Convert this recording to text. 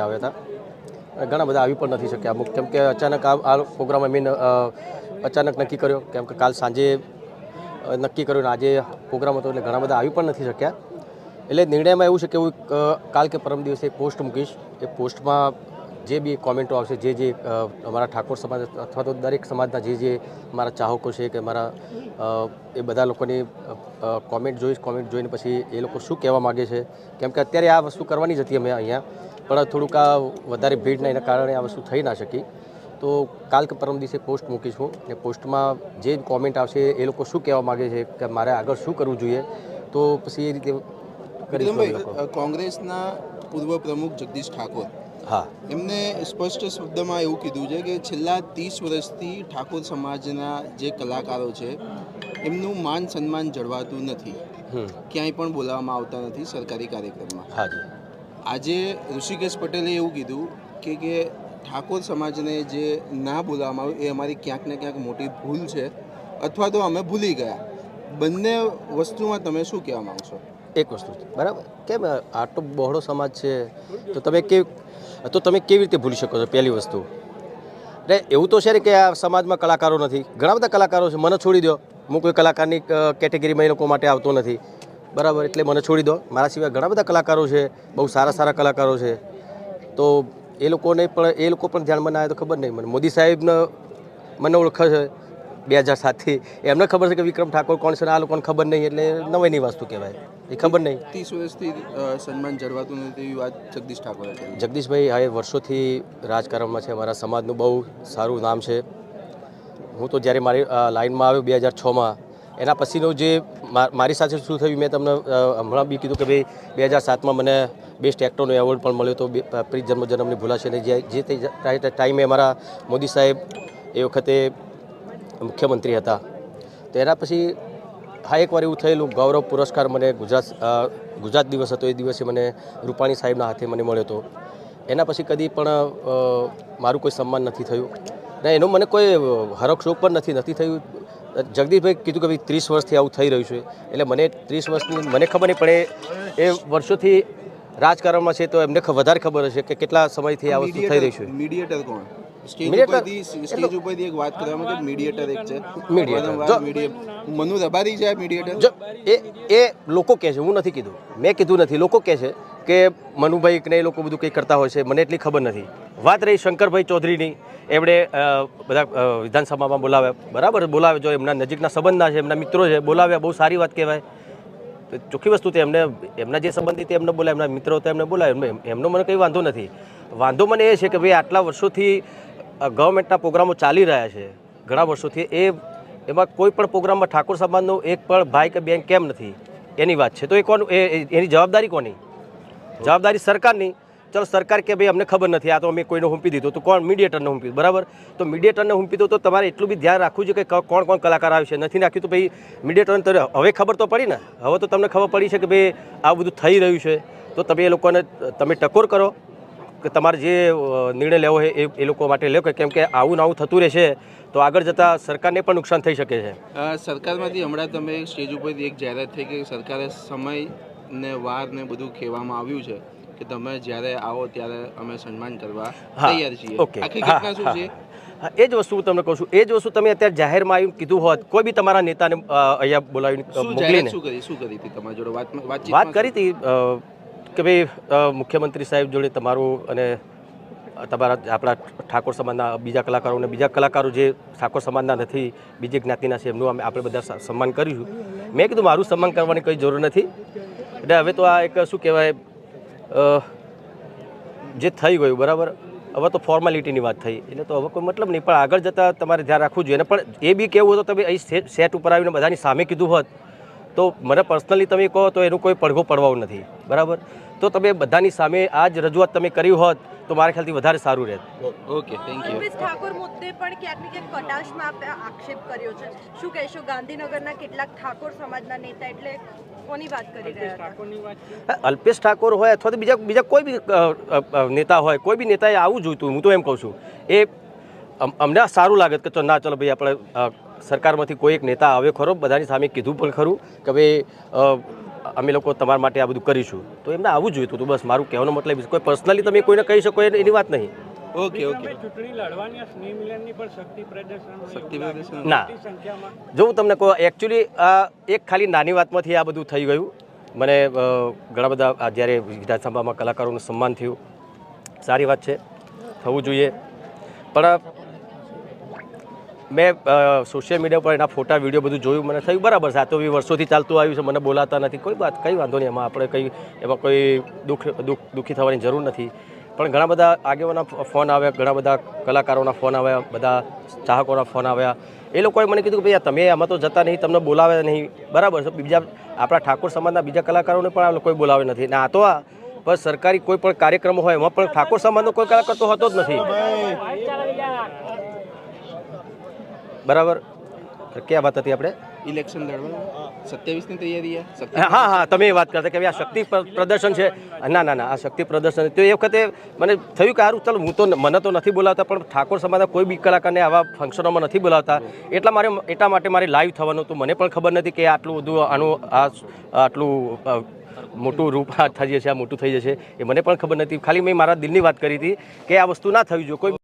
આવ્યા હતા, ઘણા બધા આવી પણ નથી શક્યા અમુક, કેમ કે અચાનક આ પ્રોગ્રામ અચાનક નક્કી કર્યો, કેમ કે કાલ સાંજે નક્કી કર્યું ને આજે પ્રોગ્રામ હતો એટલે ઘણા બધા આવી પણ નથી શક્યા. એટલે નિર્ણયમાં એવું છે કે હું કાલ કે પરમ દિવસે એક પોસ્ટ મૂકીશ. એ પોસ્ટમાં જે બી કોમેન્ટો આવશે, જે અમારા ઠાકોર સમાજ અથવા તો દરેક સમાજના જે મારા ચાહકો છે કે મારા એ બધા લોકોની કોમેન્ટ જોઈશ. કોમેન્ટ જોઈને પછી એ લોકો શું કહેવા માગે છે, કેમ કે અત્યારે આ વસ્તુ કરવાની જ હતી અમે અહીંયા, પણ થોડુંક આ વધારે ભીડના એના કારણે આ વસ્તુ થઈ ના શકી. તો કાલ કે પરમ દિવસે પોસ્ટ મૂકીશું અને પોસ્ટમાં જે કોમેન્ટ આવશે એ લોકો શું કહેવા માગે છે કે મારે આગળ શું કરવું જોઈએ, તો પછી એ રીતે કરીશું. કોંગ્રેસના પૂર્વ પ્રમુખ જગદીશ ઠાકોર, હા, એમને સ્પષ્ટ શબ્દમાં એવું કીધું છે કે છેલ્લા 30 વર્ષથી ઠાકોર સમાજના જે કલાકારો છે એમનું માન સન્માન જળવાતું નથી, ક્યાંય પણ બોલાવવામાં આવતા નથી સરકારી કાર્યક્રમમાં. હાજી. આજે ઋષિકેશ પટેલે એવું કીધું કે ઠાકોર સમાજને જે ના બોલાવવામાં આવ્યું એ અમારી ક્યાંક ને ક્યાંક મોટી ભૂલ છે અથવા તો અમે ભૂલી ગયા. બંને વસ્તુમાં તમે શું કહેવા માગશો? એક વસ્તુ બરાબર, કેમ આટલો બહોળો સમાજ છે તો તમે કેવી રીતે ભૂલી શકો છો? પહેલી વસ્તુ એટલે એવું તો છે ને કે આ સમાજમાં કલાકારો નથી, ઘણા બધા કલાકારો છે, મને છોડી દો, હું કોઈ કલાકારની કેટેગરીમાં એ લોકો માટે આવતો નથી, બરાબર, એટલે મને છોડી દો. મારા સિવાય ઘણા બધા કલાકારો છે, બહુ સારા કલાકારો છે, તો એ લોકો પણ ધ્યાનમાં ના આવે તો ખબર નહીં. મને મોદી સાહેબને મને ઓળખે છે 2007થી, એમને ખબર છે કે વિક્રમ ઠાકોર કોણ છે, આ લોકોને ખબર નહીં, એટલે નવાઈની વસ્તુ કહેવાય, એ ખબર નહીં. 30 વર્ષથી સન્માન જળવાતું નથી એવી વાત જગદીશ ઠાકોરે કરી. જગદીશભાઈ હવે વર્ષોથી રાજકારણમાં છે, અમારા સમાજનું બહુ સારું નામ છે. હું તો જ્યારે મારી લાઇનમાં આવ્યો 2006માં, એના પછીનું જે મારી સાથે શું થયું મેં તમને હમણાં બી કીધું કે ભાઈ 2007માં મને બેસ્ટ એક્ટરનો એવોર્ડ પણ મળ્યો હતો, પ્રીત જન્મની ભૂલાશે ને. જે તે ટાઈમે અમારા મોદી સાહેબ એ વખતે મુખ્યમંત્રી હતા, તો એના પછી એકવાર એવું થયેલું, ગૌરવ પુરસ્કાર મને ગુજરાત દિવસ હતો એ દિવસે મને રૂપાણી સાહેબના હાથે મને મળ્યો હતો. એના પછી કદી પણ મારું કોઈ સન્માન નથી થયું ને એનો મને કોઈ હરખ શોખ પણ નથી થયું. જગદીશભાઈ કીધું કે ભાઈ 30 વર્ષથી આવું થઈ રહ્યું છે, એટલે મને 30 વર્ષની મને ખબર નહીં, પણ એ વર્ષોથી રાજકારણમાં છે તો એમને વધારે ખબર હશે કે કેટલા સમયથી આ વસ્તુ થઈ રહી છે. મીડિયેટર કોણ? સ્ટેજ ઉપરથી એક વાત કરવામાં કે મીડિયેટર એક છે, મનુ રબારી છે મીડિયેટર. એ લોકો કહે છે, હું નથી કીધું, મેં કીધું નથી, લોકો કહે છે કે મનુભાઈ ને એ લોકો બધું કંઈ કરતા હોય છે, મને એટલી ખબર નથી. વાત રહી શંકરભાઈ ચૌધરીની, એમણે બધા વિધાનસભામાં બોલાવ્યા, બરાબર બોલાવે, જો એમના નજીકના સંબંધના છે, એમના મિત્રો છે, બોલાવ્યા, બહુ સારી વાત કહેવાય. ચોખ્ખી વસ્તુ તે એમના જે સંબંધિત એમને બોલાય, એમના મિત્રો હતા એમને બોલાય, એમનો મને કંઈ વાંધો નથી. વાંધો મને એ છે કે ભાઈ આટલા વર્ષોથી ગવર્મેન્ટના પ્રોગ્રામો ચાલી રહ્યા છે, ઘણા વર્ષોથી, એમાં કોઈ પણ પ્રોગ્રામમાં ઠાકોર સમાજનો એક પણ ભાઈ કે બેન કેમ નથી, એની વાત છે. તો એ એની જવાબદારી કોની? જવાબદારી સરકારની. ચલો સરકાર કે ભાઈ અમને ખબર નથી, આ તો અમે કોઈને હુંપી દીધું, તો કોણ? મીડિયેટરને હુંપી, બરાબર. તો મીડિયેટરને હુંપી દો તો તમારે એટલું બી ધ્યાન રાખવું છે કે કોણ કલાકાર આવે છે. નથી રાખ્યું તો ભાઈ મીડિયેટરને તો હવે ખબર તો પડી ને, હવે તો તમને ખબર પડી છે કે ભાઈ આ બધું થઈ રહ્યું છે, તો તમે એ લોકોને તમે ટકોર કરો કે તમારે જે નિર્ણય લેવો હોય એ લોકો માટે લે, કેમ કે આવું થતું રહેશે તો આગળ જતાં સરકારને પણ નુકસાન થઈ શકે છે. સરકારમાંથી હમણાં તમે સ્ટેજ ઉપરથી એક જાહેરાત થઈ કે સરકારે સમય ને વાર ને બધું કહેવામાં આવ્યું છે કે તમે જ્યારે આવો ત્યારે અમે સન્માન કરવા તૈયાર છીએ. આખી ઘટના શું છે? હા, એ જ વસ્તુ હું તમને કહું છું. એ જ વસ્તુ તમે અત્યારે જાહેરમાં આવીને કીધું હોત, કોઈ બી તમારા નેતાને અહીંયા બોલાવીને મોકલીને શું કરી હતી તમારી જોડે વાત કરી હતી કે ભાઈ મુખ્યમંત્રી સાહેબ જોડે તમારું અને આપણા ઠાકોર સમાજના બીજા કલાકારો જે ઠાકોર સમાજના નથી, બીજી જ્ઞાતિના છે, એમનું આપણે બધા સન્માન કરીશું. મેં કીધું મારું સન્માન કરવાની કોઈ જરૂર નથી. એટલે હવે તો આ એક શું કહેવાય, જે થઈ ગયું, બરાબર, હવે તો ફોર્માલિટીની વાત થઈ, એટલે તો હવે કોઈ મતલબ નહીં. પણ આગળ જતાં તમારે ધ્યાન રાખવું જોઈએ. પણ એ બી કેવું હતું, તમે અહીં સેટ ઉપર આવીને બધાની સામે કીધું હોત તો મને પર્સનલી તમે કહો તો એનું કોઈ પડઘો પડવાનું નથી, બરાબર. તો તમે બધાની સામે આ જ રજૂઆત તમે કરી હોત તો મારા ખ્યાલથી વધારે સારું રહેત. Okay, thank you. Alpesh Thakor મુદ્દે પણ ક્યાંક ને ક્યાંક કટાક્ષમાં આક્ષેપ કર્યો છે, શું કહેશો? ગાંધીનગરના કેટલાક ઠાકોર સમાજના નેતા, એટલે કોની વાત કરી રહ્યા હતા? અલ્પેશ ઠાકોર હોય અથવા તો બીજા કોઈ બી નેતા હોય, કોઈ બી નેતાએ આવું જોઈતું. હું તો એમ કહું છું, એ અમને સારું લાગે કે ના ચલો ભાઈ આપણે સરકારમાંથી કોઈ એક નેતા આવ્યો ખરો, બધાની સામે કીધું પણ ખરું કે ભાઈ અમે લોકો તમારા માટે આ બધું કરીશું તો એમને આવવું જોઈએ તો બસ મારું કહેવાનો મતલબ કોઈ પર્સનલી તમે કોઈને કહી શકો એની વાત નહીં. ઓકે ઓકે ચૂંટણી લડવાની સ્નેહ મિલનની પણ શક્તિ પ્રદર્શન શક્તિ પ્રદર્શન ના સંખ્યામાં જો હું તમને કહું એકચ્યુઅલી એક ખાલી નાની વાતમાંથી આ બધું થઈ ગયું. મને ઘણા બધા જ્યારે વિધાનસભામાં કલાકારોનું સન્માન થયું, સારી વાત છે, થવું જોઈએ. પણ મેં સોશિયલ મીડિયા પર એના ફોટા વિડીયો બધું જોયું, મને થયું બરાબર છે, આ તો વર્ષોથી ચાલતું આવ્યું છે, મને બોલાતા નથી, કોઈ વાંધો નહીં, એમાં આપણે એમાં કોઈ દુઃખી થવાની જરૂર નથી. પણ ઘણા બધા આગેવાના ફોન આવ્યા, ઘણા બધા કલાકારોના ફોન આવ્યા, બધા ચાહકોના ફોન આવ્યા. એ લોકોએ મને કીધું કે ભાઈ તમે આમાં તો જતા નહીં, તમને બોલાવે નહીં, બરાબર છે. બીજા આપણા ઠાકોર સમાજના બીજા કલાકારોને પણ આ લોકોએ બોલાવે નથી. ને આ તો બસ સરકારી કોઈ પણ કાર્યક્રમ હોય એમાં પણ ઠાકોર સમાજનો કોઈ કલાકાર તો હોતો જ નથી, બરાબર. ક્યાં વાત હતી આપણે? ઇલેક્શન લડવાનું 27 ની તૈયારી હા હા, તમે એ વાત કરતા કે આ શક્તિ પ્રદર્શન છે. ના ના ના, આ શક્તિ પ્રદર્શન તો એ વખતે મને થયું કે સારું ચાલો, હું તો મને તો નથી બોલાવતા, પણ ઠાકોર સમાજના કોઈ બી કલાકારને આવા ફંક્શનોમાં નથી બોલાવતા. એટલા માટે મારે લાઈવ થવાનું હતું. મને પણ ખબર નથી કે આટલું બધું આટલું મોટું રૂપ થઈ જશે, આ મોટું થઈ જશે, એ મને પણ ખબર નથી. ખાલી મેં મારા દિલની વાત કરી હતી કે આ વસ્તુ ના થવી જોઈએ. કોઈ